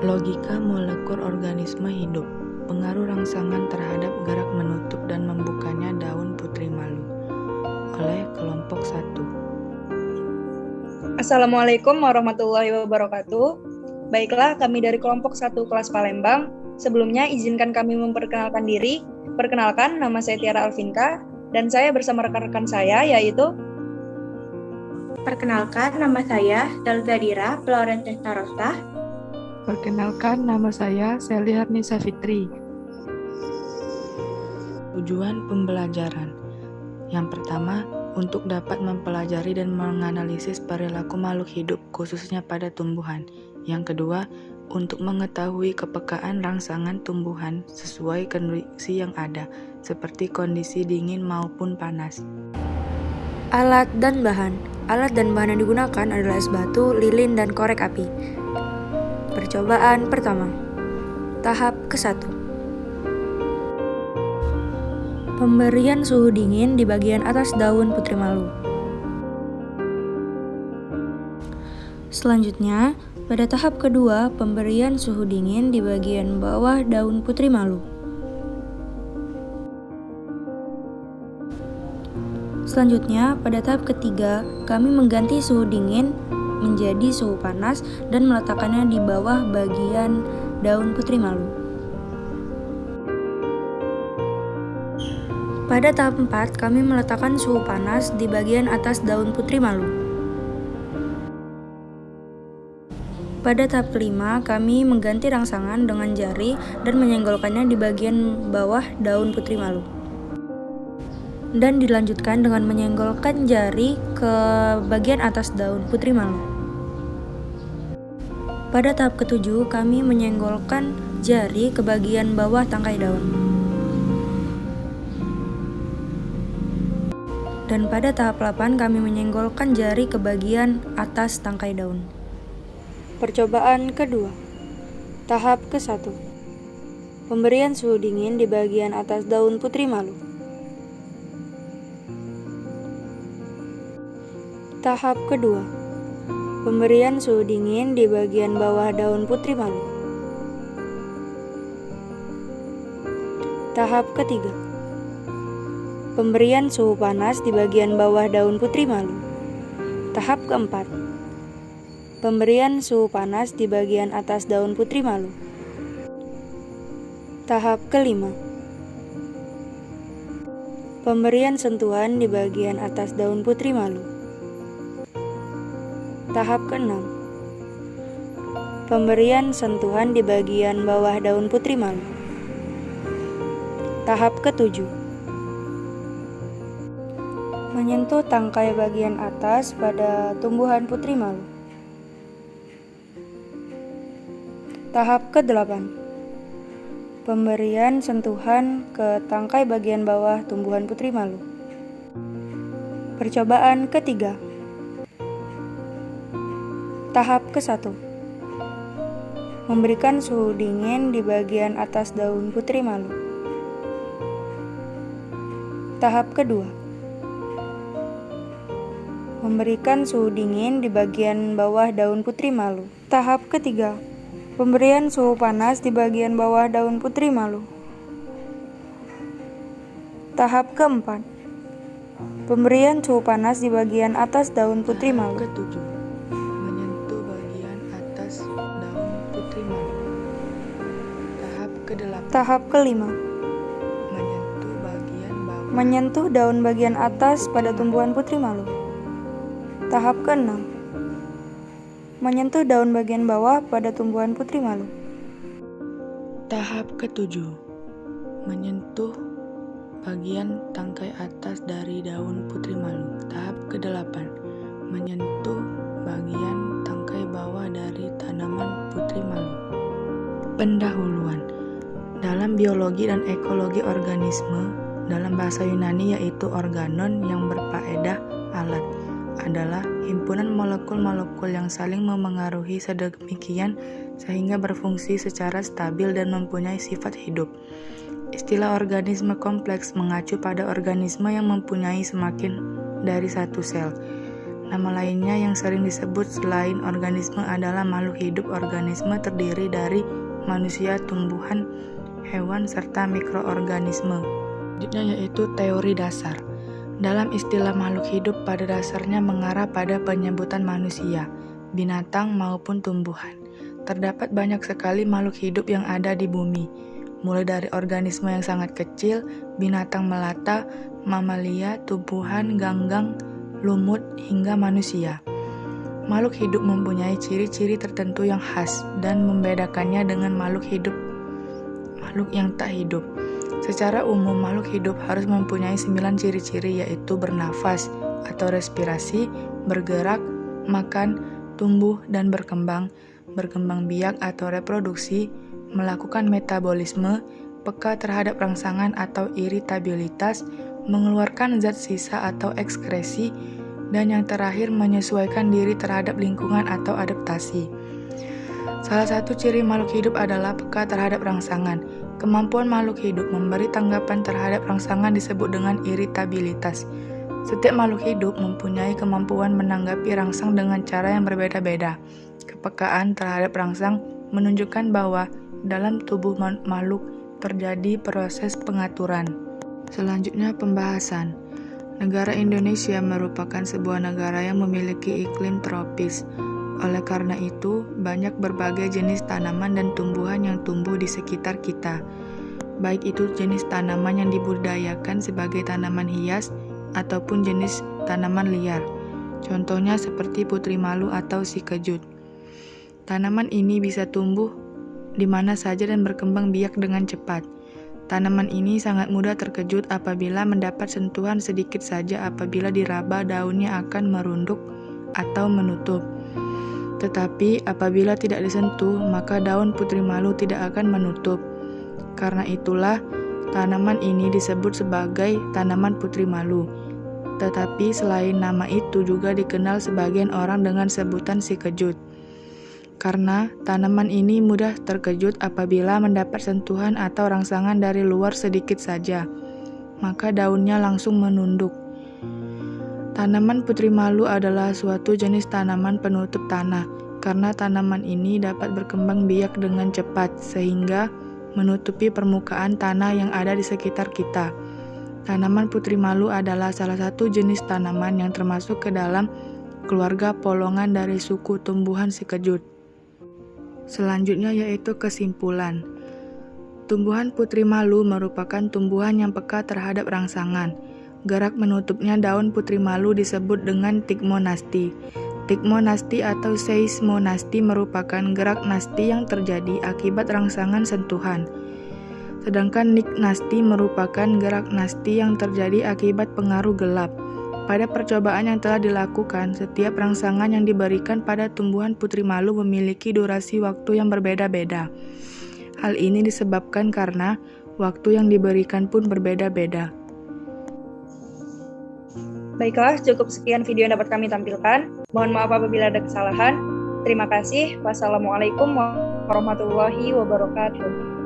Logika molekul organisme hidup. Pengaruh rangsangan terhadap gerak menutup dan membukanya daun putri malu oleh kelompok 1. Assalamualaikum warahmatullahi wabarakatuh. Baiklah, kami dari kelompok 1 kelas Palembang. Sebelumnya izinkan kami memperkenalkan diri. Perkenalkan, nama saya Tiara Alvinka dan saya bersama rekan-rekan saya yaitu Perkenalkan, nama saya Dalda Dira, Florence Testarosta. Perkenalkan, nama saya Sally Harnisa Fitri. Tujuan pembelajaran. Yang pertama, untuk dapat mempelajari dan menganalisis perilaku makhluk hidup, khususnya pada tumbuhan. Yang kedua, untuk mengetahui kepekaan rangsangan tumbuhan sesuai kondisi yang ada, seperti kondisi dingin maupun panas. Alat dan bahan. Alat dan bahan yang digunakan adalah es batu, lilin, dan korek api. Percobaan pertama. Tahap ke-1. Pemberian suhu dingin di bagian atas daun putri malu. Selanjutnya, pada tahap kedua, pemberian suhu dingin di bagian bawah daun putri malu. Selanjutnya, pada tahap ketiga, kami mengganti suhu dingin menjadi suhu panas dan meletakkannya di bawah bagian daun putri malu. Pada tahap 4, kami meletakkan suhu panas di bagian atas daun putri malu. Pada tahap kelima, kami mengganti rangsangan dengan jari dan menyenggolkannya di bagian bawah daun putri malu. Dan dilanjutkan dengan menyenggolkan jari ke bagian atas daun putri malu. Pada tahap ketujuh, kami menyenggolkan jari ke bagian bawah tangkai daun. Dan pada tahap 8, kami menyenggolkan jari ke bagian atas tangkai daun. Percobaan kedua. Tahap ke-1. Pemberian suhu dingin di bagian atas daun putri malu. Tahap kedua. Pemberian suhu dingin di bagian bawah daun putri malu. Tahap ketiga. Pemberian suhu panas di bagian bawah daun putri malu. Tahap keempat. Pemberian suhu panas di bagian atas daun putri malu. Tahap kelima. Pemberian sentuhan di bagian atas daun putri malu. Tahap ke-6. Pemberian sentuhan di bagian bawah daun putri malu. Tahap ke-7. Menyentuh tangkai bagian atas pada tumbuhan putri malu. Tahap ke-8. Pemberian sentuhan ke tangkai bagian bawah tumbuhan putri malu. Percobaan ketiga. Tahap ke-1. Memberikan suhu dingin di bagian atas daun putri malu. Tahap kedua. Memberikan suhu dingin di bagian bawah daun putri malu. Tahap ketiga. Pemberian suhu panas di bagian bawah daun putri malu. Tahap keempat. Pemberian suhu panas di bagian atas daun putri malu. Ketujuh. Menyentuh bagian atas daun putri malu. Tahap ke-8. Tahap kelima. Menyentuh bagian bawah. Menyentuh daun bagian atas pada tumbuhan putri malu. Tahap ke-6. Menyentuh daun bagian bawah pada tumbuhan putri malu. Tahap ke-7. Menyentuh bagian tangkai atas dari daun putri malu. Tahap ke-8. Menyentuh bagian tangkai bawah dari tanaman putri malu. Pendahuluan. Dalam biologi dan ekologi organisme, dalam bahasa Yunani yaitu organon yang berfaedah alat, adalah himpunan molekul-molekul yang saling memengaruhi sedemikian sehingga berfungsi secara stabil dan mempunyai sifat hidup. Istilah organisme kompleks mengacu pada organisme yang mempunyai semakin dari satu sel. Nama lainnya yang sering disebut selain organisme adalah makhluk hidup. Organisme terdiri dari manusia, tumbuhan, hewan, serta mikroorganisme. Selanjutnya yaitu teori dasar. Dalam istilah makhluk hidup pada dasarnya mengarah pada penyebutan manusia, binatang maupun tumbuhan. Terdapat banyak sekali makhluk hidup yang ada di bumi, mulai dari organisme yang sangat kecil, binatang melata, mamalia, tumbuhan, ganggang, lumut, hingga manusia. Makhluk hidup mempunyai ciri-ciri tertentu yang khas dan membedakannya dengan makhluk yang tak hidup. Secara umum, makhluk hidup harus mempunyai 9 ciri-ciri, yaitu bernafas atau respirasi, bergerak, makan, tumbuh dan berkembang biak atau reproduksi, melakukan metabolisme, peka terhadap rangsangan atau iritabilitas, mengeluarkan zat sisa atau ekskresi, dan yang terakhir menyesuaikan diri terhadap lingkungan atau adaptasi. Salah satu ciri makhluk hidup adalah peka terhadap rangsangan. Kemampuan makhluk hidup memberi tanggapan terhadap rangsangan disebut dengan iritabilitas. Setiap makhluk hidup mempunyai kemampuan menanggapi rangsang dengan cara yang berbeda-beda. Kepekaan terhadap rangsang menunjukkan bahwa dalam tubuh makhluk terjadi proses pengaturan. Selanjutnya pembahasan. Negara Indonesia merupakan sebuah negara yang memiliki iklim tropis. Oleh karena itu, banyak berbagai jenis tanaman dan tumbuhan yang tumbuh di sekitar kita. Baik itu jenis tanaman yang dibudidayakan sebagai tanaman hias ataupun jenis tanaman liar. Contohnya seperti putri malu atau si kejut. Tanaman ini bisa tumbuh di mana saja dan berkembang biak dengan cepat. Tanaman ini sangat mudah terkejut apabila mendapat sentuhan sedikit saja. Apabila diraba, daunnya akan merunduk atau menutup. Tetapi apabila tidak disentuh, maka daun putri malu tidak akan menutup. Karena itulah tanaman ini disebut sebagai tanaman putri malu. Tetapi selain nama itu juga dikenal sebagian orang dengan sebutan si kejut. Karena tanaman ini mudah terkejut apabila mendapat sentuhan atau rangsangan dari luar sedikit saja, maka daunnya langsung menunduk. Tanaman putri malu adalah suatu jenis tanaman penutup tanah, karena tanaman ini dapat berkembang biak dengan cepat, sehingga menutupi permukaan tanah yang ada di sekitar kita. Tanaman putri malu adalah salah satu jenis tanaman yang termasuk ke dalam keluarga polongan dari suku tumbuhan si kejut. Selanjutnya yaitu kesimpulan. Tumbuhan putri malu merupakan tumbuhan yang peka terhadap rangsangan. Gerak menutupnya daun putri malu disebut dengan tigmonasti. Tigmonasti atau seismonasti merupakan gerak nasti yang terjadi akibat rangsangan sentuhan. Sedangkan nignasti merupakan gerak nasti yang terjadi akibat pengaruh gelap. Pada percobaan yang telah dilakukan, setiap rangsangan yang diberikan pada tumbuhan putri malu memiliki durasi waktu yang berbeda-beda. Hal ini disebabkan karena waktu yang diberikan pun berbeda-beda. Baiklah, cukup sekian video yang dapat kami tampilkan. Mohon maaf apabila ada kesalahan. Terima kasih. Wassalamualaikum warahmatullahi wabarakatuh.